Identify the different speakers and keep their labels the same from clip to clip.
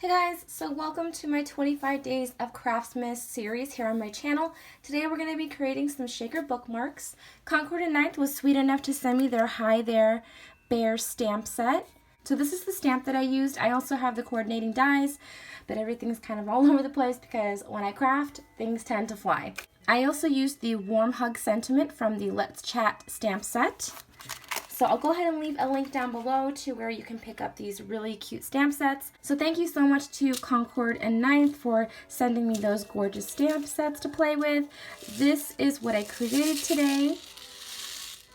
Speaker 1: Hey guys, so welcome to my 25 Days of Craftsmas series here on my channel. Today we're going to be creating some shaker bookmarks. Concord and Ninth was sweet enough to send me their Hi There Bear stamp set. So this is the stamp that I used. I also have the coordinating dies, but everything's kind of all over the place because when I craft, things tend to fly. I also used the Warm Hug Sentiment from the Let's Chat stamp set. So I'll go ahead and leave a link down below to where you can pick up these really cute stamp sets. So thank you so much to Concord and Ninth for sending me those gorgeous stamp sets to play with. This is what I created today.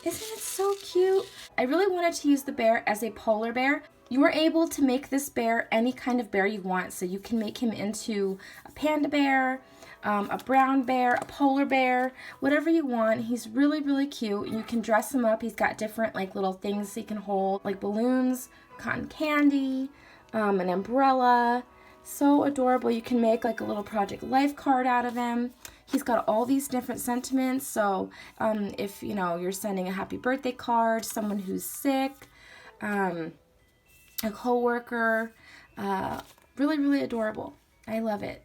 Speaker 1: Isn't it so cute? I really wanted to use the bear as a polar bear. You are able to make this bear any kind of bear you want. So you can make him into a panda bear, a brown bear, a polar bear, whatever you want. He's really, really cute. You can dress him up. He's got different like little things he can hold, like balloons, cotton candy, an umbrella. So adorable. You can make like a little Project Life card out of him. He's got all these different sentiments. So if you're sending a happy birthday card, someone who's sick, a coworker, really, really adorable. I love it.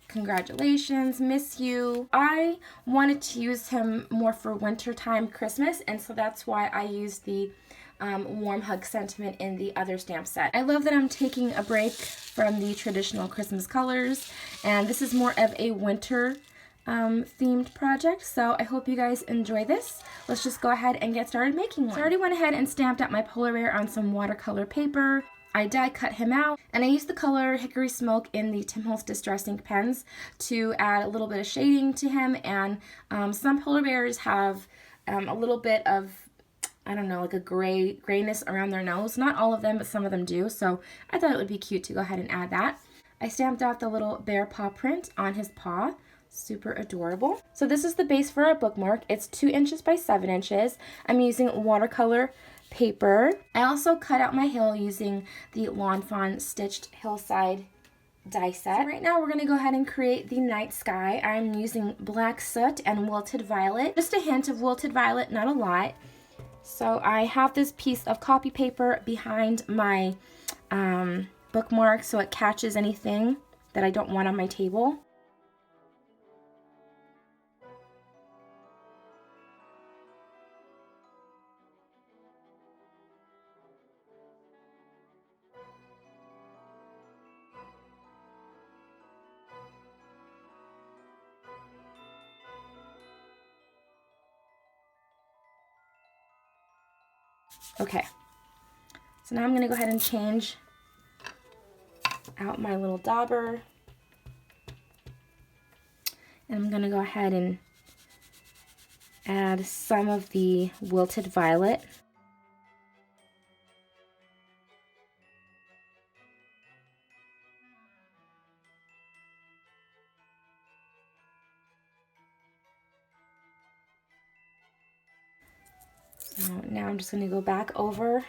Speaker 1: Congratulations, miss you. I wanted to use him more for wintertime Christmas, and so that's why I used the Warm Hug Sentiment in the other stamp set. I love that I'm taking a break from the traditional Christmas colors, and this is more of a winter themed project, so I hope you guys enjoy this. Let's just go ahead and get started making one. So I already went ahead and stamped out my polar bear on some watercolor paper. I die cut him out, and I used the color Hickory Smoke in the Tim Holtz Distress Ink pens to add a little bit of shading to him, and some polar bears have a little bit of, I don't know, like a grayness around their nose. Not all of them, but some of them do, so I thought it would be cute to go ahead and add that. I stamped out the little bear paw print on his paw. Super adorable. So this is the base for our bookmark. It's 2 inches by 7 inches. I'm using watercolor paper. I also cut out my hill using the Lawn Fawn Stitched Hillside die set. So right now we're going to go ahead and create the night sky. I'm using black soot and wilted violet. Just a hint of wilted violet, not a lot. So I have this piece of copy paper behind my bookmark so it catches anything that I don't want on my table. Okay, so now I'm going to go ahead and change out my little dauber. And I'm going to go ahead and add some of the wilted violet. So now I'm just going to go back over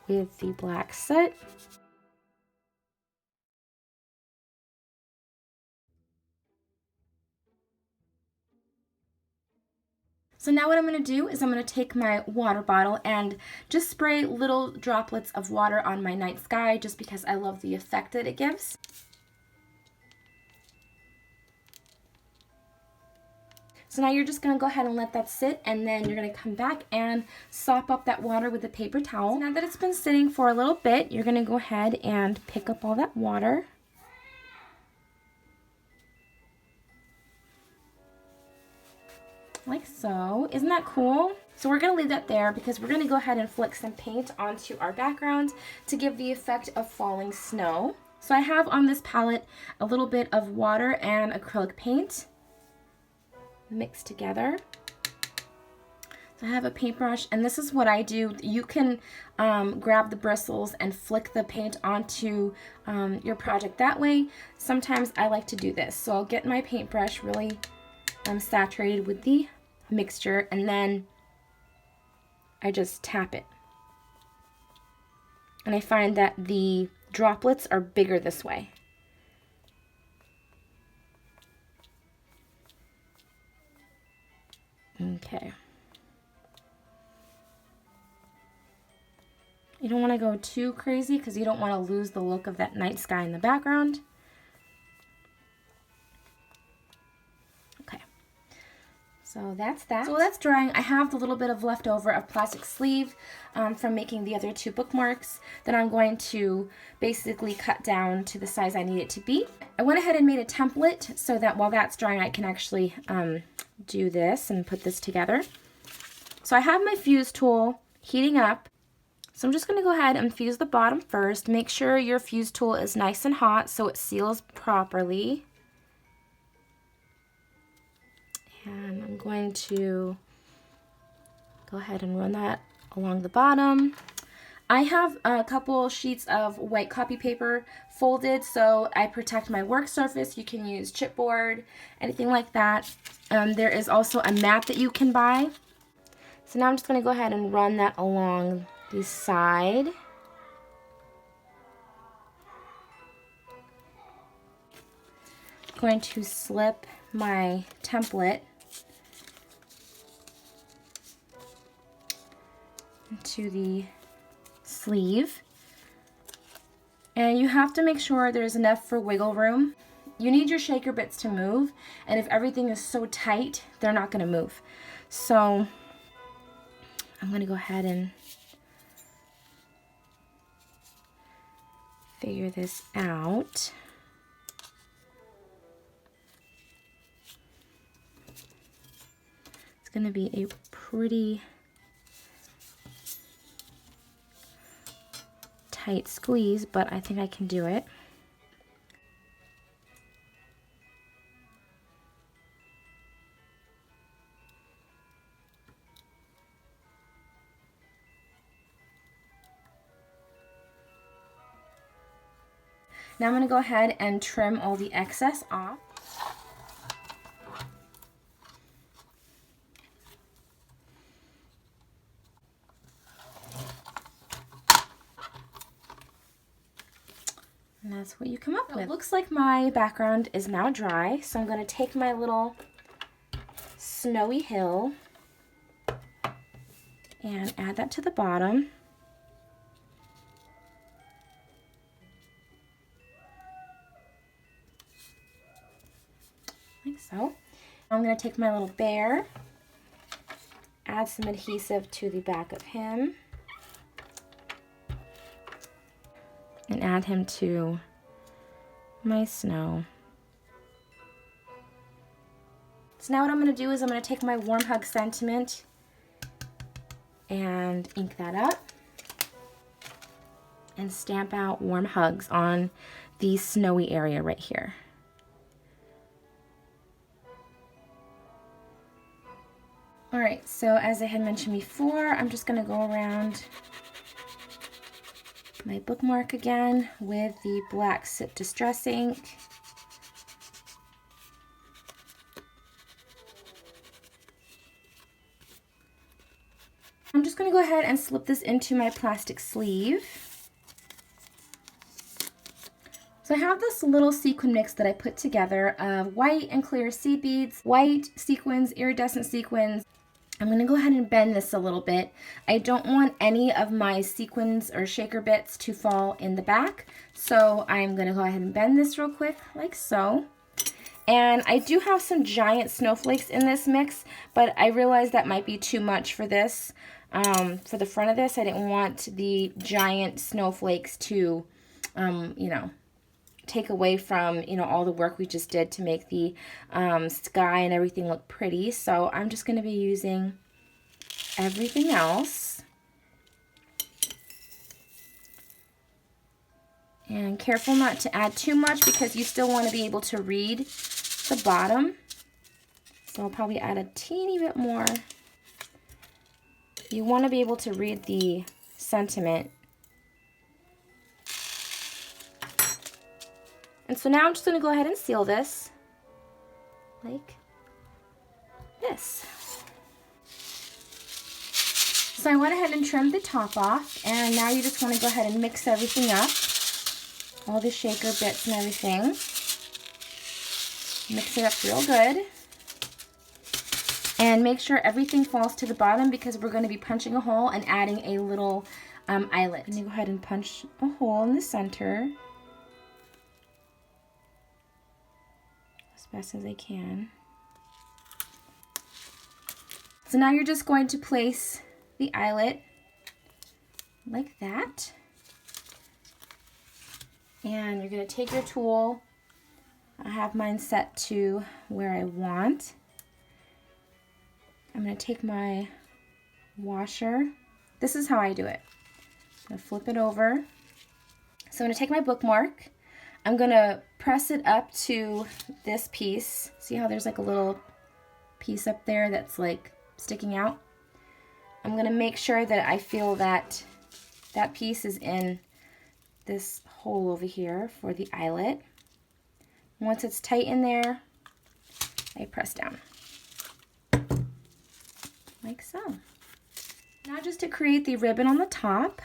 Speaker 1: with the black soot. So now what I'm going to do is I'm going to take my water bottle and just spray little droplets of water on my night sky just because I love the effect that it gives. So now you're just going to go ahead and let that sit, and then you're going to come back and sop up that water with a paper towel. So now that it's been sitting for a little bit, you're going to go ahead and pick up all that water. Like so. Isn't that cool? So we're going to leave that there because we're going to go ahead and flick some paint onto our background to give the effect of falling snow. So I have on this palette a little bit of water and acrylic paint mixed together. So I have a paintbrush, and this is what I do. You can grab the bristles and flick the paint onto your project that way. Sometimes I like to do this. So I'll get my paintbrush really saturated with the mixture, and then I just tap it. And I find that the droplets are bigger this way. Okay. You don't want to go too crazy because you don't want to lose the look of that night sky in the background. Okay, so that's that. So that's drying. I have the little bit of leftover of plastic sleeve from making the other 2 bookmarks that I'm going to basically cut down to the size I need it to be. I went ahead and made a template so that while that's drying I can actually do this and put this together. So I have my fuse tool heating up. So I'm just going to go ahead and fuse the bottom first. Make sure your fuse tool is nice and hot so it seals properly. And I'm going to go ahead and run that along the bottom. I have a couple sheets of white copy paper folded so I protect my work surface. You can use chipboard, anything like that. There is also a mat that you can buy. So now I'm just going to go ahead and run that along the side. I'm going to slip my template into the sleeve. And you have to make sure there's enough for wiggle room. You need your shaker bits to move, and if everything is so tight, they're not going to move. So I'm going to go ahead and figure this out. It's going to be a pretty tight squeeze, but I think I can do it. Now I'm going to go ahead and trim all the excess off. And that's what you come up with. It looks like my background is now dry, so I'm going to take my little snowy hill and add that to the bottom. Like so. I'm going to take my little bear, add some adhesive to the back of him, and add him to my snow. So now what I'm going to do is I'm going to take my Warm Hug sentiment and ink that up and stamp out warm hugs on the snowy area right here. Alright, so as I had mentioned before, I'm just going to go around my bookmark again with the black Sip Distress ink. I'm just going to go ahead and slip this into my plastic sleeve. So I have this little sequin mix that I put together of white and clear seed beads, white sequins, iridescent sequins. I'm going to go ahead and bend this a little bit. I don't want any of my sequins or shaker bits to fall in the back, so I'm going to go ahead and bend this real quick like so. And I do have some giant snowflakes in this mix, but I realized that might be too much for this. For the front of this, I didn't want the giant snowflakes to, you know, take away from, you know, all the work we just did to make the sky and everything look pretty. So I'm just going to be using everything else. And careful not to add too much because you still want to be able to read the bottom. So I'll probably add a teeny bit more. You want to be able to read the sentiment. And so now I'm just going to go ahead and seal this like this. So I went ahead and trimmed the top off, and now you just want to go ahead and mix everything up, all the shaker bits and everything. Mix it up real good. And make sure everything falls to the bottom because we're going to be punching a hole and adding a little eyelet. I'm going to go ahead and punch a hole in the center as best as I can. So now you're just going to place the eyelet like that. And you're going to take your tool. I have mine set to where I want. I'm going to take my washer. This is how I do it. I'm going to flip it over. So I'm going to take my bookmark. I'm going to press it up to this piece. See how there's like a little piece up there that's like sticking out? I'm going to make sure that I feel that that piece is in this hole over here for the eyelet. Once it's tight in there, I press down. Like so. Now just to create the ribbon on the top.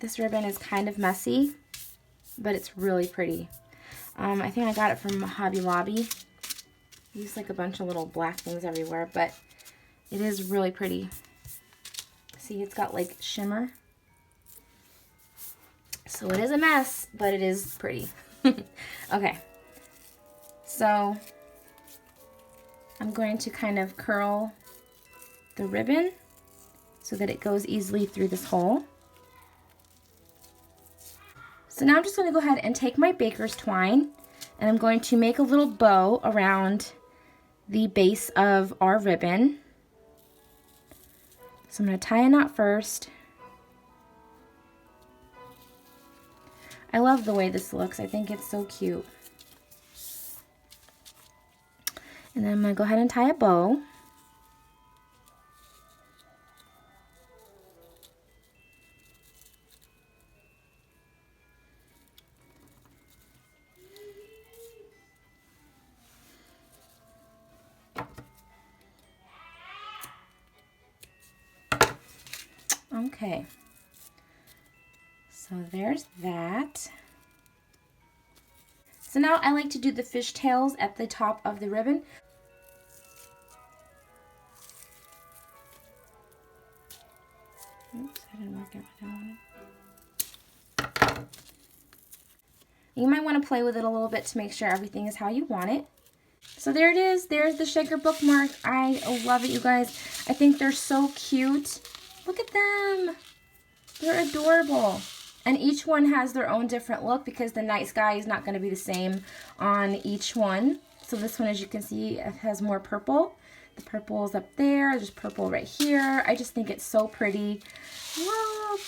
Speaker 1: This ribbon is kind of messy, but it's really pretty. I think I got it from Hobby Lobby. There's like a bunch of little black things everywhere, but it is really pretty. See, it's got like shimmer. So it is a mess, but it is pretty. Okay, so I'm going to kind of curl the ribbon so that it goes easily through this hole. So now I'm just going to go ahead and take my baker's twine, and I'm going to make a little bow around the base of our ribbon. So I'm going to tie a knot first. I love the way this looks. I think it's so cute. And then I'm going to go ahead and tie a bow. Okay. So there's that. So now I like to do the fishtails at the top of the ribbon. Oops, I didn't work out what I wanted. You might want to play with it a little bit to make sure everything is how you want it. So there it is. There's the shaker bookmark. I love it, you guys. I think they're so cute. Look at them. They're adorable. And each one has their own different look because the night sky is not going to be the same on each one. So this one, as you can see, it has more purple. The purple is up there. There's purple right here. I just think it's so pretty. Look.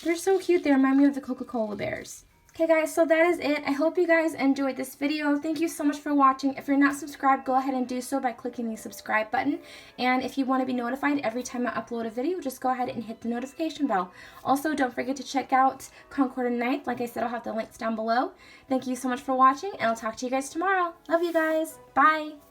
Speaker 1: They're so cute. They remind me of the Coca-Cola bears. Okay guys, so that is it. I hope you guys enjoyed this video. Thank you so much for watching. If you're not subscribed, go ahead and do so by clicking the subscribe button. And if you want to be notified every time I upload a video, just go ahead and hit the notification bell. Also, don't forget to check out Concord and Ninth. Like I said, I'll have the links down below. Thank you so much for watching, and I'll talk to you guys tomorrow. Love you guys. Bye.